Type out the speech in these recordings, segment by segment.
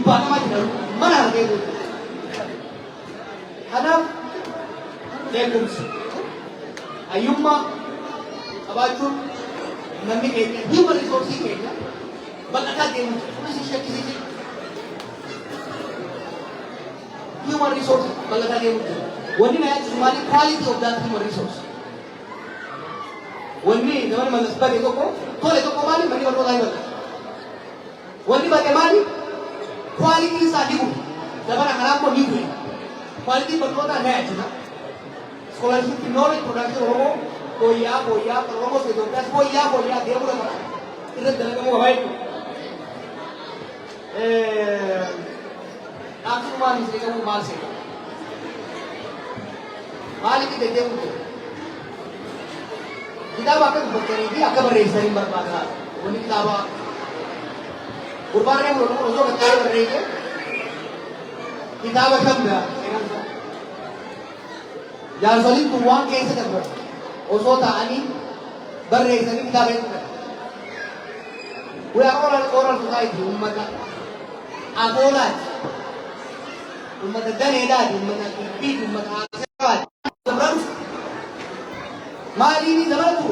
gubbaa namaa jedhamu mana argee jiru. Kanaaf beekumsi hayyummaa qabaachuun namni keenya human resource keenya bal'ataa deemu kunis shakkisiisi. Human resource bal'ataa deemu wanni na yaadu maali quality of that human resource. Wanni namni malas bade tokko tole tokko maali manni barnootaa hin bal'ata. Wanni bade maali quality isaa dibu dabara kanaaf moo hin du'e. Quality barnootaa na yaadu scholarship knowledge production Oromoo fooyya'aa Oromoo fi Itoophiyaas fooyya'aa deemuu lafa irratti dalagamu qabaa jechuudha. Dhaabsumaan isee qabuu maal seeta? Maaliif itti deemu jira? Kitaaba akka dubbattanii fi akka barreessanii barbaadaa wanni kitaaba gurbaan reemu Oromoo osoo gattaa'ee barreesse kitaaba kam biraa seenaan isaa. Jaarsoliin kun waan keessa darban osoo ta'anii barreessanii kitaaba hedduu dha. We are oral society ummata agoolaati. Ummata daneedhaati, ummata dhibbiiti, ummata haasawaati. Maaliin dabalatu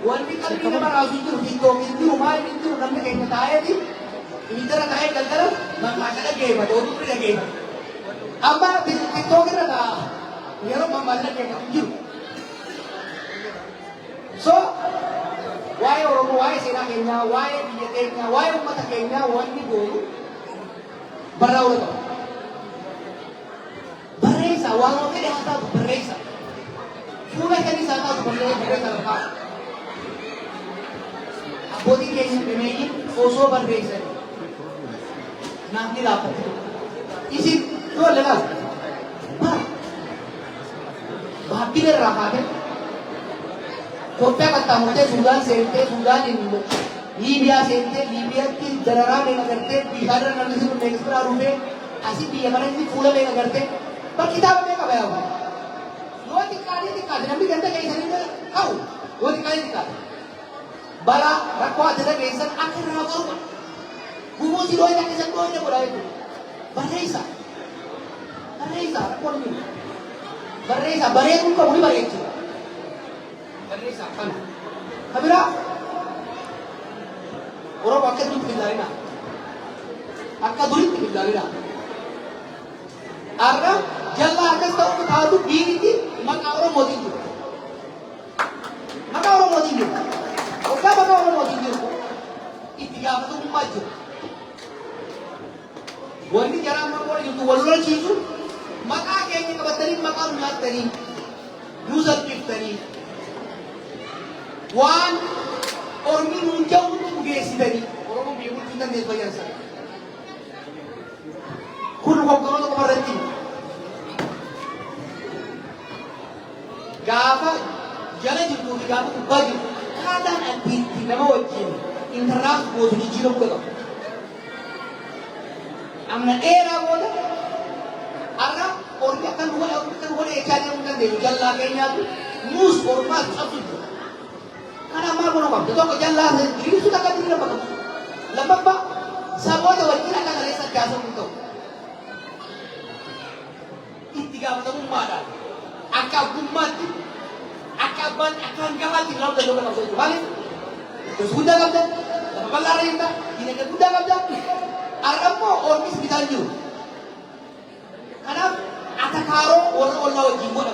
wanti qalbii nama raasuu jiru tiktookiin jiru maaliin jiru namni keenya taa'eeti miidara taa'ee galgala maqaa kana geeffate oduu bira geeffate. Amma tiktookirra ta'a yeroo mammaasina geeffatu jiru. So waa'ee Oromoo, waa'ee seenaa keenyaa, waa'ee biyya keenyaa, waa'ee uummata keenyaa wanni goonu barraa'uu qaba. Barreessa waan fedhe haa taatu barreessa. Fuula kanii isaa taatu barreessa lafaa. Abbootiin keenya bimeeyyiin osoo barreessanii naaf ni laaffate. Isin ijoollee laatu baabbilee irraa kaatee Itoophiyaa qaxxaamurtee Suudaan seentee Suudaaniin Liibiyaa seentee Liibiyaatti dararaa meeqa gartee bishaanirra namni sun meeqa dhufee asii biyya kanatti fuula meeqa gartee bakki kitaaba meeqa bayaa'u. Yoo xiqqaate namni ganda keessanii qabu yoo xiqqaate bara rakkoo adda keessan akka irraa qabu gumuu si dhooyina keessan dhooyina godhaa jechuudha. Barreessa rakkoo ni barreessa bareeduun qabu ni bareechuudha. Barreessa akkana. Kabiraa Oromoo akka duritti bilaalina. Akka duritti bilaalina. Arra jallaa akkas ta'u taatu biinitti maqaa Oromootiin jiru. Maqaa Oromootiin jiru. Waggaa maqaa Oromootiin jiru itti gaafatamummaa jiru. Wanni jaraan maqaa jirtu wal lolchiisu maqaa keenya qabatanii maqaa nu nyaattanii nu salphiftanii waan Ormi nuun jawwutu geessitanii Oromoo biyya bulchuun dandeessu fayyaasan. Kun hogganoota qofa irratti gaafa jala jirtuu fi gaafa gubbaa jirtu kaadaan addiitti nama wajjin intarnaas gootu jijjiiramuu qaba. Amna dheeraa booda har'a Ormi akka nu godhe eechaa deemuu dandeessu jallaa keenyaatu nuus Ormaas cabsu jira. Karena malu nama, itu aku jalan, ini sudah kan tidak bagus. Lepas pak, semua itu wajib akan ada rasa jasa untuk. Tiga macam mana? Akak umat, akan gagal di laut dan laut laut balik. Terus sudah kan? Lepas lari kita, ini kan sudah kan? Arab mau orang ini sekitar ju. Karena ada karo orang wajib buat.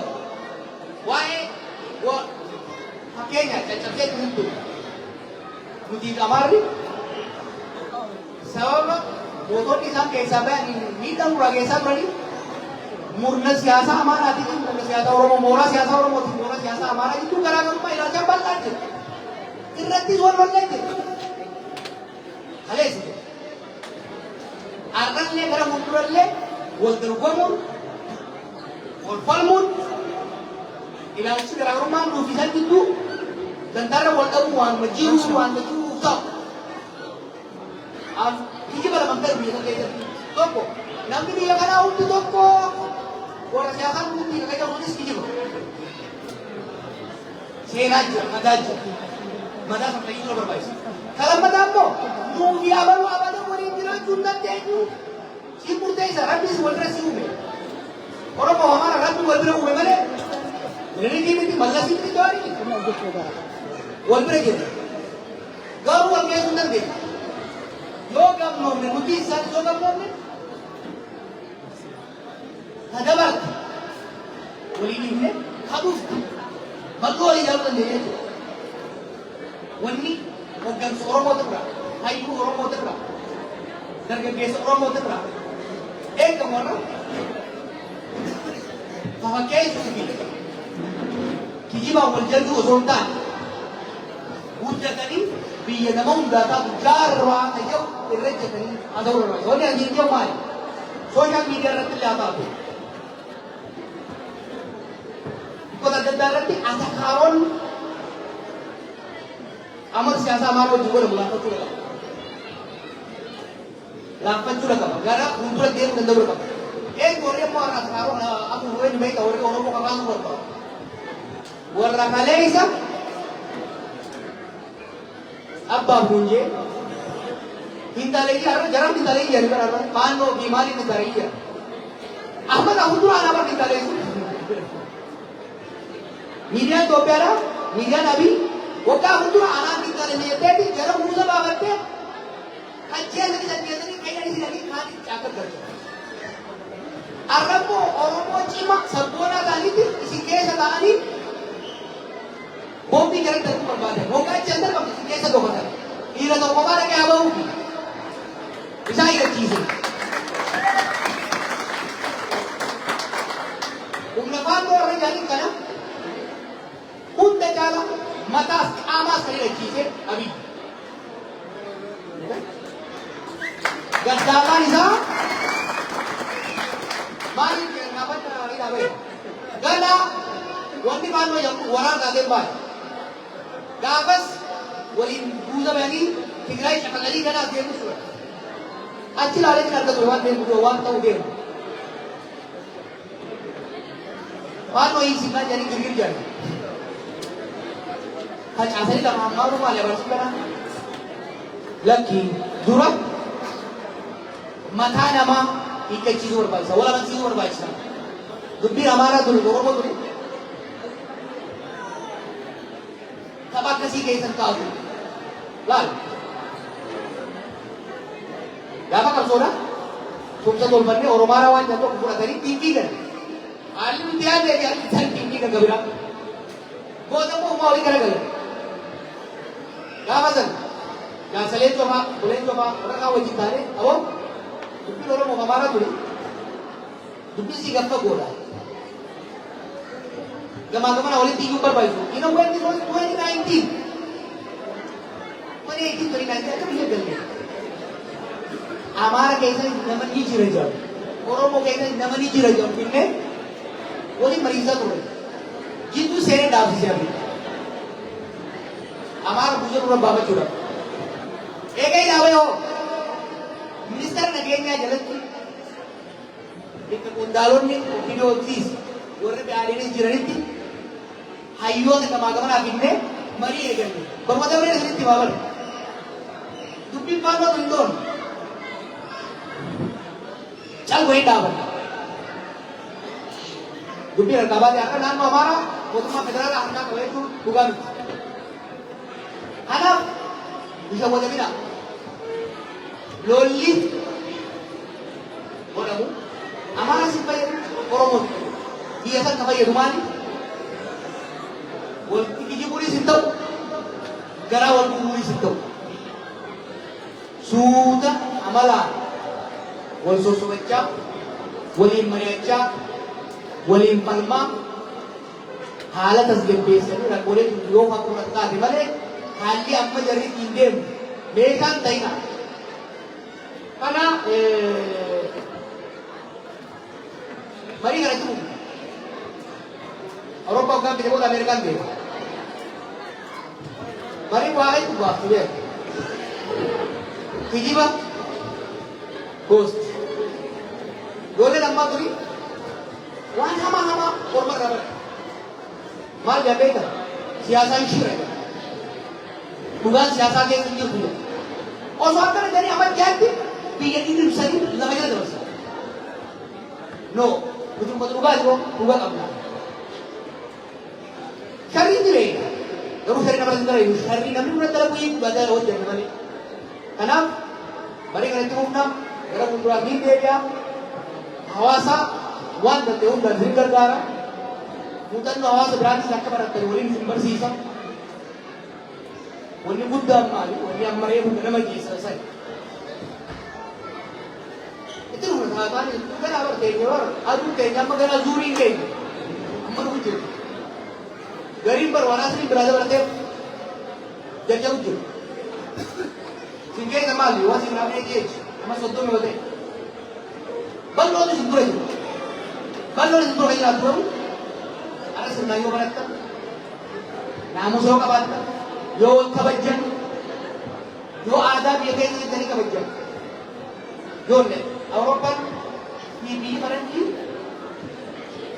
Wah, makanya cacat itu budi kamari sabab motor di sana kayak siapa ini tahu lagi siapa ini murna siasa amanah itu murna siasa orang mora siasa orang mora siasa amanah itu gara-gara rumah iraja balat irati suara balat halis arangnya gara munturle wal tergomur wal falmun ila segera rumah lu bisa itu tentara wal amuan majiru tak ini pada mantel biasa kayak toko nanti dia kana untuk toko orang siasan putih kayak nulis gitu saya aja mada sampai itu berbaik kalau madamu mau dia baru apa tuh mau dibilang sunnah teju. Si murtei Rabbi walra si ume. Orang mau हमारा Rabbi walra ume male. Ini mesti malas itu doari. Walra gitu. Garu walra sunnah deh. Yoga nomne muti sar yoga nomne. Ada bak. Wali ni kabus. Malu ali jalan deh. Wani bukan seorang mau terberak. Hayu orang mau terberak. Dargaggeessa seorang mau terberak. Kamu orang. Pakai suami. Kijiba waljaldu uzuntan. Wujudani biya namun data jarwa tayo irrejatani adawra. Soalnya ini dia mai. Social media ratil आता है. Kota darati ada karon. Amar siasa amar juga mulai tu lah. Lapan tu lah kau. Gara untuk dia mengenda berapa. Korea mau anak karon aku boleh ni baik orang orang mau kawan berapa. Warna Malaysia. Abba bunje. Hinta lagi ada jarang hinta lagi ada kan? Mano bimari hinta lagi ada. Ahmad Ahmadu anak apa hinta lagi? Media tu apa? Media nabi. Oka Ahmadu anak hinta lagi. Tapi jarang muda bawa te. Kajian lagi jadi ni kaya ni lagi kali cakap kerja. Arab orang mau cima sebuah tadi tu isi kes tadi. Bom di kereta tu berbalik. Moga cendera kalau isi kes tu berbalik. Ira tu apa nak apa ubi? Bisa ikat cium. Umlapan tu orang jadi kana. Unta jala mata amas kali ikat cium. Abi. Gadakan isa. Mari kenapa cara ini apa? Gana. Wanti mano yang orang tak dembai. Gabas. Walin buza bagi. Tinggal cakap lagi gana dia musuh. Acil ada di harga tuan dia musuh wan tahu dia. Mano ini sih kan jadi gigir jadi. Hanya asal kita mahu rumah lepas sekarang. Lagi durab. Mata nama ikat cium berbaik. Wala man cium berbaik. Dubbi हमारा दूर दोनों दूर. Kapan kasih kaitan kau? Lal. Dapat kalau sudah? Tumpah tolpan ni orang marawan jatuh kurang dari tinggi kan? Alim dia ada yang tinggi kan gabira. Kau tu mau ikan gabira. Dapat kan? Yang selain tu apa? Boleh tu apa? Orang kau wajib tadi, awak? Dupin orang mau kamara tu ni. Dupin si gapa gola. Gama-gama oleh tinggi berbaik. Ino buat ni 2019. Mana 18 2019 apa dia gaya? Amara kaisa nama ni ciri jam. Orang mau kaisa nama ni ciri jam. Ini, boleh merisa tu. Jitu sere dah siapa? Amara bujur orang bapa curang. Ekai dah yo. Minister negerinya jalan tu. Itu undalun ni, video tis. Orang berada di jalan itu. Hayu ni kemana-mana akhirnya mari ekan. Bermata mana sini tiba-tiba. Dupin mana tu indon. Chal वही Dabur. Dupin kabar dia akan nama Amara. Waktu mana federal anak kau itu bukan. Anak bisa buat apa? Loli. Orang mu. Amara siapa yang orang mu? Dia kan kau yang rumah ni. Wal kiji puri sintau. Gara wal puri sintau. Sudah amalan. Wal susu kecap. Walim meriacap. Walim palma. Halat asgem besan. Nak boleh tunjuk aku rata. Di mana? Kali apa jadi indem. Mekan taina. Karena mari kerana itu. Orang kau kan pejabat Amerika ni. Mari buat itu buat tu dia. Kiji bah, host. Dole nama tu ni. Wah hama korban apa? Mal jaga itu. Siasat syirik. Bukan siasat yang tinggi punya. और स्वागत है तेरी अमर क्या थी biyya inni ibsanii lama jala dabarsa. No, nuti dhugaa jiru dhugaa qabna. Sharri ni beeka. Garuu sharri nama hin dalagu. Sharri namni nuna dalagu hiiku badaa hojjenna malee. Kanaaf barii kanatti humna gara fuulduraa ni deebi'a. Hawaasa waan danda'e hundaan ni gargaara. Muuxannoo hawaasa biraatis akka barattan waliin isin barsiisa. Wanni guddaan maali? Wanni ammaree hunda nama geessa sai. Itu rumah tangga itu kan apa tehnya war? Aduh tehnya apa kena zuri ke? Amal ujur. Garib berwarna sini berada berada. Jadi ujur. Sehingga nama liwa sih berapa aja? Nama soto berapa? Balu itu simpul aja. Balu itu simpul aja tuh. Ada sebenarnya berapa? Namun so kapan? Yo kabajan. Yo ada biaya ini dari kabajan. Yo le. Eropa ini mana ni?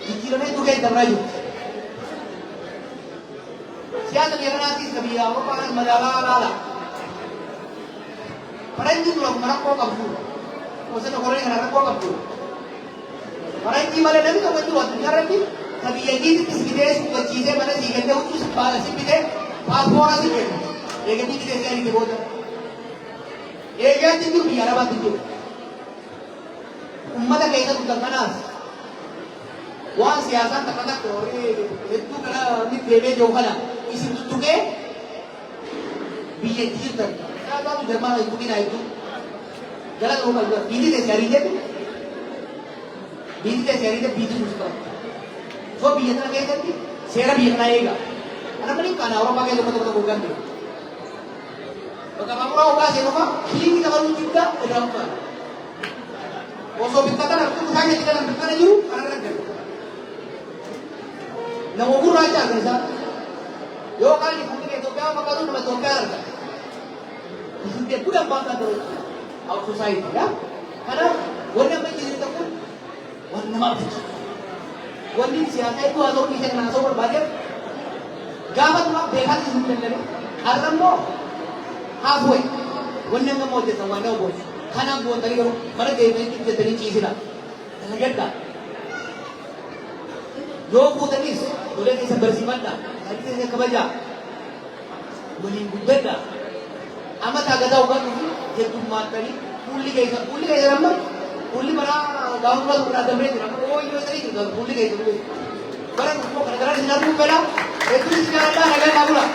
Dikiranya itu kayak teraju. Siapa yang nanti sebagai Eropa kan malah. Orang itu belum merangkau kabur. Maksudnya orang yang merangkau kabur. Orang ini malah nanti kamu itu waktu sekarang ni, tapi yang ini kita suka ciri mana sih? Kita itu sebalas sih kita paspor sih kita. Yang ini kita sekarang ini bodoh. Yang itu biar apa tu? Umat kayak itu bukan panas. Wah siasat terkadang itu karena ini bebe jauh kana. Isi tutup ke biaya kita. Kalau tu Jerman itu kita itu jalan rumah juga. Bini deh cari dia tu. Bini deh cari dia bini musuh. So biaya tu kayak tadi. Saya biaya naikga. Anak mana kana orang pakai tempat-tempat bukan tu. Bagaimana orang orang siapa? Kini kita baru juga berapa? Oso bintatan aku saja tidak nak bintatan aja, karena ada. Nama ukur aja kan sah. Yo kali mungkin itu kau maka tu nama tokar. Itu dia bukan bangga tu. Out society ya. Karena warna macam itu pun warna macam. Warna siapa itu atau kisah yang nasab berbagai. Gamat mak behat itu sebenarnya. Karena mo halfway. Warna nggak mau jadi warna bos. Karena buat tadi kalau mana dia itu jadi ciri lah, terlihat tak? Yo buat tadi, boleh kita bersifat tak? Tadi saya kebaca, boleh buat tak? Amat agak tahu kan? Jadi mat tadi, puli kayak apa? Puli mana? Gaul gaul berada berada. Oh ini tadi itu, puli kayak itu. Barang, kadang-kadang di dalam pula, itu sih kadang-kadang agak tahu lah.